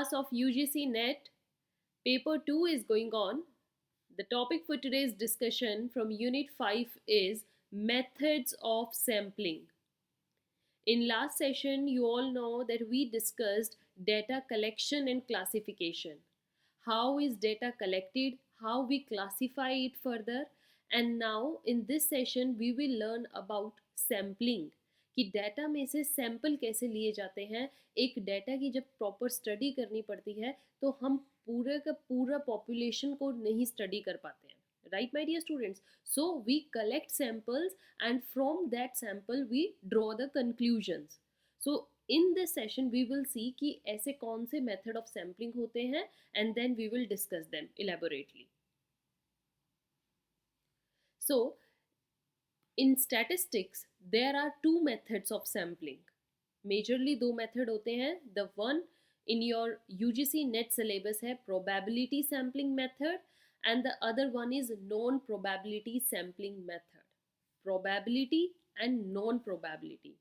class of UGC NET, paper 2 is going on. The topic for today's discussion from Unit 5 is methods of sampling. In last session, you all know that we discussed data collection and classification. How is data collected, how we classify it further, and now in this session we will learn about sampling कि data में से sample कैसे लिए जाते हैं. एक data की जब प्रॉपर स्टडी करनी पड़ती है तो हम पूरे का पूरा पॉपुलेशन को नहीं स्टडी कर पाते हैं. Right, my dear students? So we collect samples and from that sample we draw the conclusions. So in this session we will see कि ऐसे कौन से method of sampling होते हैं and then we will discuss them elaborately. So in statistics there are two methods of sampling. Majorly दो method होते हैं. The one in your UGC NET syllabus है probability sampling method and the other one is non-probability sampling method. Probability and non-probability.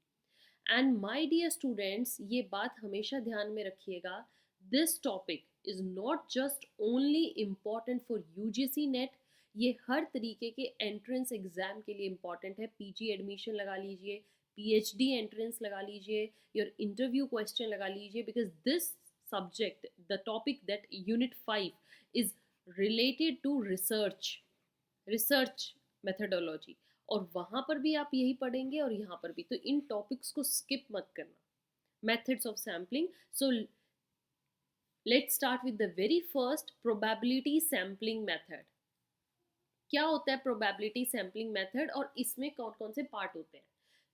And my dear students, ये बात हमेशा ध्यान में रखिएगा, this topic is not just only important for UGC NET, ये हर तरीके के एंट्रेंस एग्जाम के लिए इम्पॉर्टेंट है. पीजी एडमिशन लगा लीजिए, पीएचडी एंट्रेंस लगा लीजिए, योर इंटरव्यू क्वेश्चन लगा लीजिए, because this subject, the topic that unit 5 is related to research methodology. और वहाँ पर भी आप यही पढ़ेंगे और यहाँ पर भी. तो इन टॉपिक्स को स्किप मत करना. Methods of sampling. So let's start with the very first probability sampling method. क्या होता है प्रोबेबिलिटी सैम्पलिंग मेथड और इसमें कौन कौन से पार्ट होते हैं?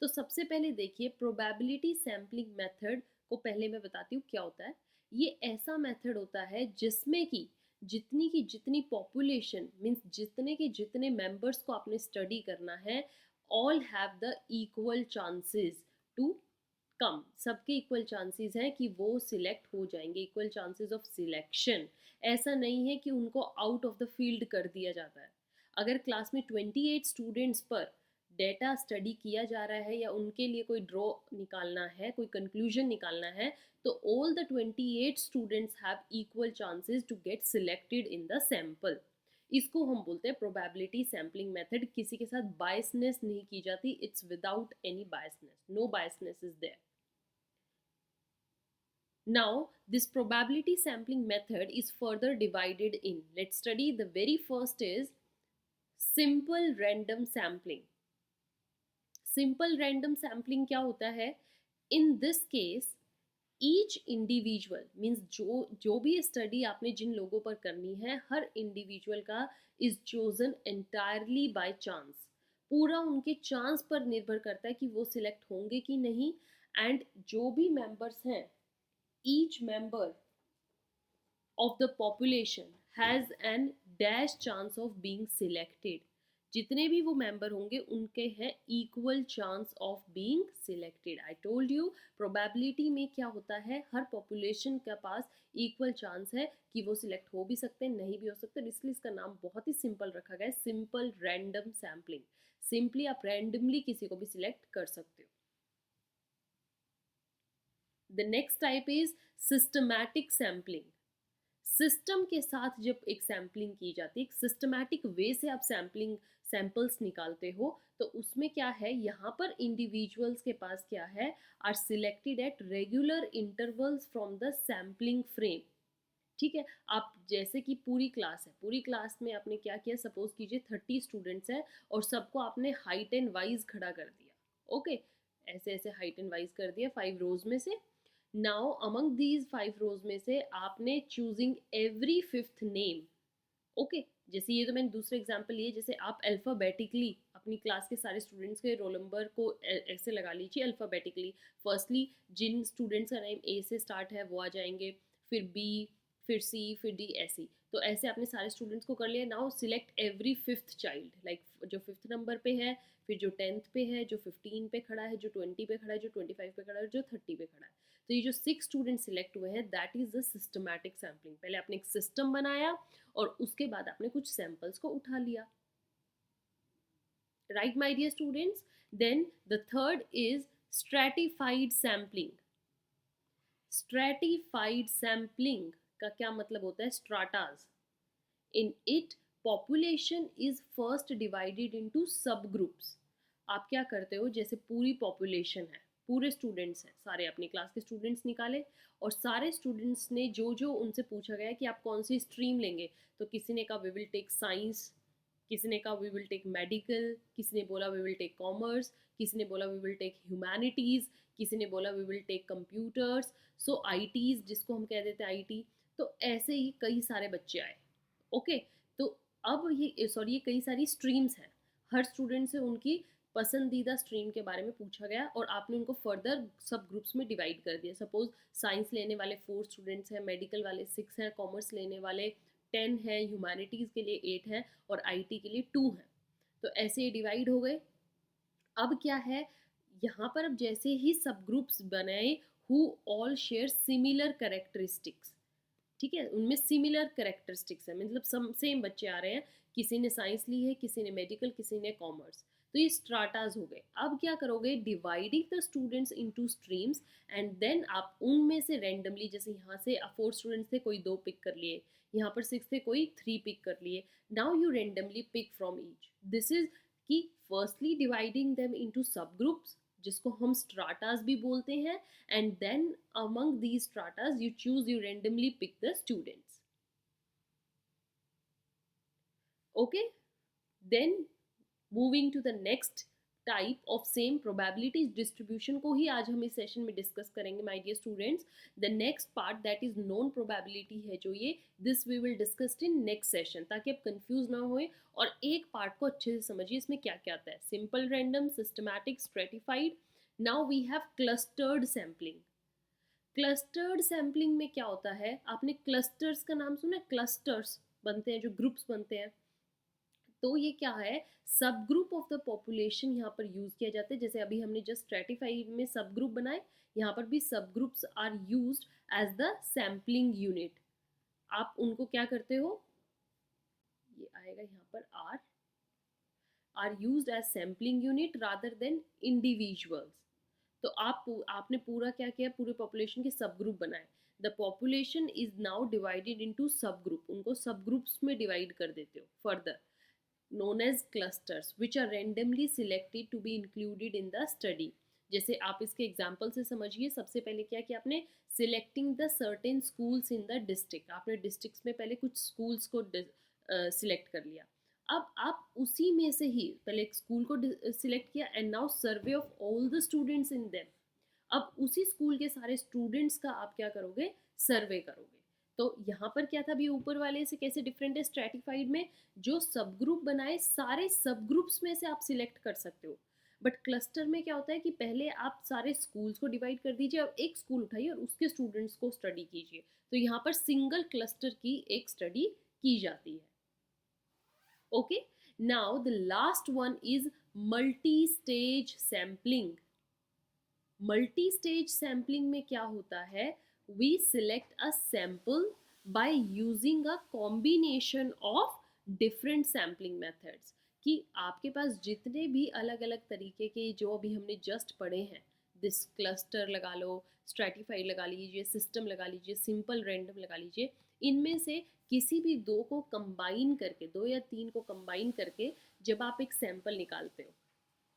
तो सबसे पहले देखिए, प्रोबेबिलिटी सैम्पलिंग मेथड को पहले मैं बताती हूँ क्या होता है. ये ऐसा मेथड होता है जिसमें कि जितनी पॉपुलेशन मीन्स जितने के जितने मेंबर्स को आपने स्टडी करना है, all have the equal chances to come. सबके इक्वल चांसेस हैं कि वो सिलेक्ट हो जाएंगे, इक्वल चांसेस ऑफ सिलेक्शन. ऐसा नहीं है कि उनको आउट ऑफ द फील्ड कर दिया जाता है. अगर क्लास में 28 स्टूडेंट्स पर डेटा स्टडी किया जा रहा है या उनके लिए कोई ड्रॉ निकालना है, कोई कंक्लूजन निकालना है, तो all the 28 students have equal chances to get selected in the sample. इसको हम बोलते हैं प्रोबेबिलिटी सैम्पलिंग मेथड. किसी के साथ बायसनेस नहीं की जाती. It's without any biasness. No biasness is there. Now, this probability sampling method is further divided in. Let's study. The very first is simple random sampling. Simple random sampling क्या होता है? In this case, each individual means जो भी study आपने जिन लोगों पर करनी है, हर इंडिविजुअल का is chosen entirely by chance. पूरा उनके चांस पर निर्भर करता है कि वो सिलेक्ट होंगे कि नहीं. एंड जो भी मेंबर्स हैं, each member of the population has an dash chance of being selected. जितने भी वो मेंबर होंगे उनके हैं equal chance of being selected. I told you probability में क्या होता है, हर पॉपुलेशन के पास इक्वल चांस है कि वो सिलेक्ट हो भी सकते हैं, नहीं भी हो सकते. इसलिए इसका नाम बहुत ही सिंपल रखा गया है, सिंपल रैंडम सैम्पलिंग. सिंपली आप रैंडमली किसी को भी सिलेक्ट कर सकते हो. The next type is systematic sampling. System के साथ जब एक सैम्पलिंग की जाती है, एक सिस्टमैटिक वे से आप सैम्पल्स निकालते हो, तो उसमें क्या है, यहाँ पर इंडिविजुअल्स के पास क्या है, are selected at regular intervals from the sampling frame. ठीक है. आप जैसे कि पूरी क्लास है, पूरी क्लास में आपने क्या किया, सपोज कीजिए 30 स्टूडेंट्स हैं और सबको आपने हाइट एंड वाइज खड़ा कर दिया. ओके, ऐसे ऐसे हाइट एंड वाइज कर दिया 5 रोज में से. नाउ अमंग दीज 5 रोज में से आपने choosing every 5th name. Okay, जैसे ये तो मैंने दूसरे एग्जांपल लिए, जैसे आप अल्फ़ाबेटिकली अपनी क्लास के सारे स्टूडेंट्स के रोल नंबर को ऐसे लगा लीजिए अल्फ़ाबेटिकली. फर्स्टली जिन स्टूडेंट्स का नेम ए से स्टार्ट है वो आ जाएंगे, फिर बी, फिर सी, फिर डी, ऐसी. तो ऐसे आपने सारे स्टूडेंट्स को कर लिया. Now select every 5th child, like जो 5th नंबर पे है, फिर जो 10th पे है, जो 15 पे खड़ा है, जो 20 पे खड़ा है, जो 25 पे खड़ा है, जो 30 पे खड़ा है. तो ये जो 6 स्टूडेंट सिलेक्ट हुए हैं, that is the systematic sampling. पहले आपने एक सिस्टम बनाया और उसके बाद आपने कुछ सैंपल्स को उठा लिया. Right my dear students. Then the third is stratified sampling. Stratified sampling का क्या मतलब होता है? Strata. In it population is first divided into sub groups. आप क्या करते हो, जैसे पूरी पॉपुलेशन है, पूरे स्टूडेंट्स हैं, सारे अपनी क्लास के स्टूडेंट्स निकाले और सारे स्टूडेंट्स ने जो जो उनसे पूछा गया कि आप कौन सी स्ट्रीम लेंगे, तो किसी ने कहा वी विल टेक साइंस, किसी ने कहा वी विल टेक मेडिकल, किसी ने बोला वी विल टेक कॉमर्स, किसी ने बोला वी विल टेक ह्यूमैनिटीज़, किसी ने बोला वी विल टेक कंप्यूटर्स, सो आईटीज़ जिसको हम कह देते हैं आईटी। तो ऐसे ही कई सारे बच्चे आए। ओके, तो अब ये सॉरी ये कई सारी स्ट्रीम्स हैं, हर स्टूडेंट से उनकी पसंदीदा स्ट्रीम के बारे में पूछा गया और आपने उनको फर्दर सब ग्रुप्स में डिवाइड कर दिया। सपोज साइंस लेने वाले 4 स्टूडेंट्स हैं, मेडिकल वाले 6 हैं, कॉमर्स लेने वाले 10 हैं, ह्यूमैनिटीज़ के लिए 8 हैं और आईटी के लिए 2 हैं। तो ऐसे ये डिवाइड हो गए। अब क्या है, यहाँ पर अब जैसे ही सब ग्रुप्स बनाए who all share similar characteristics, ठीक है, उनमें सिमिलर कैरेक्टरिस्टिक्स है, मतलब सेम बच्चे आ रहे हैं, किसी ने साइंस ली है, किसी ने मेडिकल, किसी ने कॉमर्स। तो ये स्ट्राटाज हो गए। अब क्या करोगे, dividing the students into streams and then आप उनमें से रैंडमली, जैसे यहाँ से 4 स्टूडेंट्स थे, कोई 2 पिक कर लिए, यहाँ पर 6 थे, कोई 3 पिक कर लिए। Now you randomly pick from each. This is कि firstly dividing them into sub groups, जिसको हम स्ट्राटास भी बोलते हैं, and then among these stratas you randomly pick the students. Okay, then moving to the next type of same probabilities distribution को ही आज हम इस सेशन में डिस्कस करेंगे my dear students. The next part that is non probability है जो ये, this we will discuss in next session, ताकि आप कंफ्यूज ना होए और एक पार्ट को अच्छे से समझिए इसमें क्या क्या आता है। Simple random, systematic, stratified. Now we have clustered sampling. Clustered sampling में क्या होता है, आपने क्लस्टर्स का नाम सुना है? क्लस्टर्स बनते हैं, जो ग्रुप्स बनते हैं। तो ये क्या है, सब ग्रुप ऑफ द पॉपुलेशन यहाँ पर यूज किया जाता है। जैसे अभी हमने जस्ट स्ट्रेटिफाइड में सब ग्रुप बनाए, यहाँ पर भी सब groups are used as the sampling unit. आप उनको क्या करते हो, ये आएगा यहाँ पर are used as sampling unit rather than individuals. तो आपने पूरा क्या किया, पूरे पॉपुलेशन के सब ग्रुप बनाए। The population is now divided into सब ग्रुप, उनको सब ग्रुप्स में डिवाइड कर देते हो further, known as clusters which are randomly selected to be included in the study। जैसे आप इसके एग्जाम्पल से समझिए। सबसे पहले क्या किया आपने, selecting the certain schools in the district, आपने डिस्ट्रिक्ट्स में पहले कुछ स्कूल्स को सिलेक्ट कर लिया। अब आप उसी में से ही पहले एक स्कूल को सिलेक्ट किया and now survey of all the students in them. अब उसी स्कूल के सारे स्टूडेंट्स का आप क्या करोगे, सर्वे करोगे। तो यहाँ पर क्या था, अभी ऊपर वाले से कैसे डिफरेंट है, स्ट्रेटिफाइड में जो सब ग्रुप बनाए सारे सब ग्रुप्स में से आप सिलेक्ट कर सकते हो, बट क्लस्टर में क्या होता है कि पहले आप सारे स्कूल्स को डिवाइड कर दीजिए और एक स्कूल उठाइए और उसके स्टूडेंट्स को स्टडी कीजिए। तो यहाँ पर सिंगल क्लस्टर की एक स्टडी की जाती है। Okay, now the last one is multi stage sampling. Multi stage sampling में क्या होता है, we select a sample by using a combination of different sampling methods। कि आपके पास जितने भी अलग अलग तरीके के जो अभी हमने जस्ट पढ़े हैं, दिस क्लस्टर लगा लो, स्ट्रेटिफाइड लगा लीजिए, सिस्टम लगा लीजिए, सिंपल रैंडम लगा लीजिए, इनमें से किसी भी 2 को कंबाइन करके, 2 या 3 को कंबाइन करके जब आप एक सैंपल निकालते हो,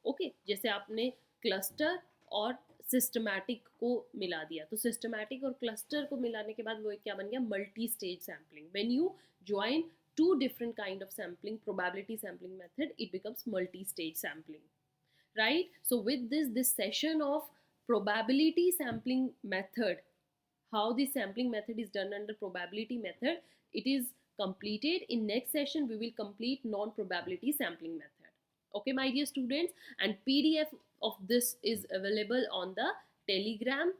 ओके, जैसे आपने क्लस्टर और सिस्टमैटिक को मिला दिया, तो सिस्टमैटिक और क्लस्टर को मिलाने के बाद वो एक क्या बन गया, multi stage sampling. When you join 2 different kind of sampling, probability sampling method, it becomes multi-stage sampling, right? So with this session of probability sampling method, how the sampling method is done under probability method, it is completed. In next session we will complete non-probability sampling method. Okay my dear students, and PDF of this is available on the Telegram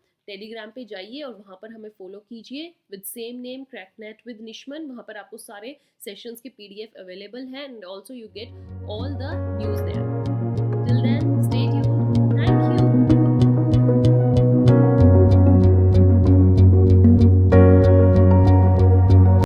पे जाइए और वहाँ पर हमें follow कीजिए with same name, Cracknet with Nishman. वहाँ पर आपको सारे सेशंस के PDF अवेलेबल हैं and also you get all the news there.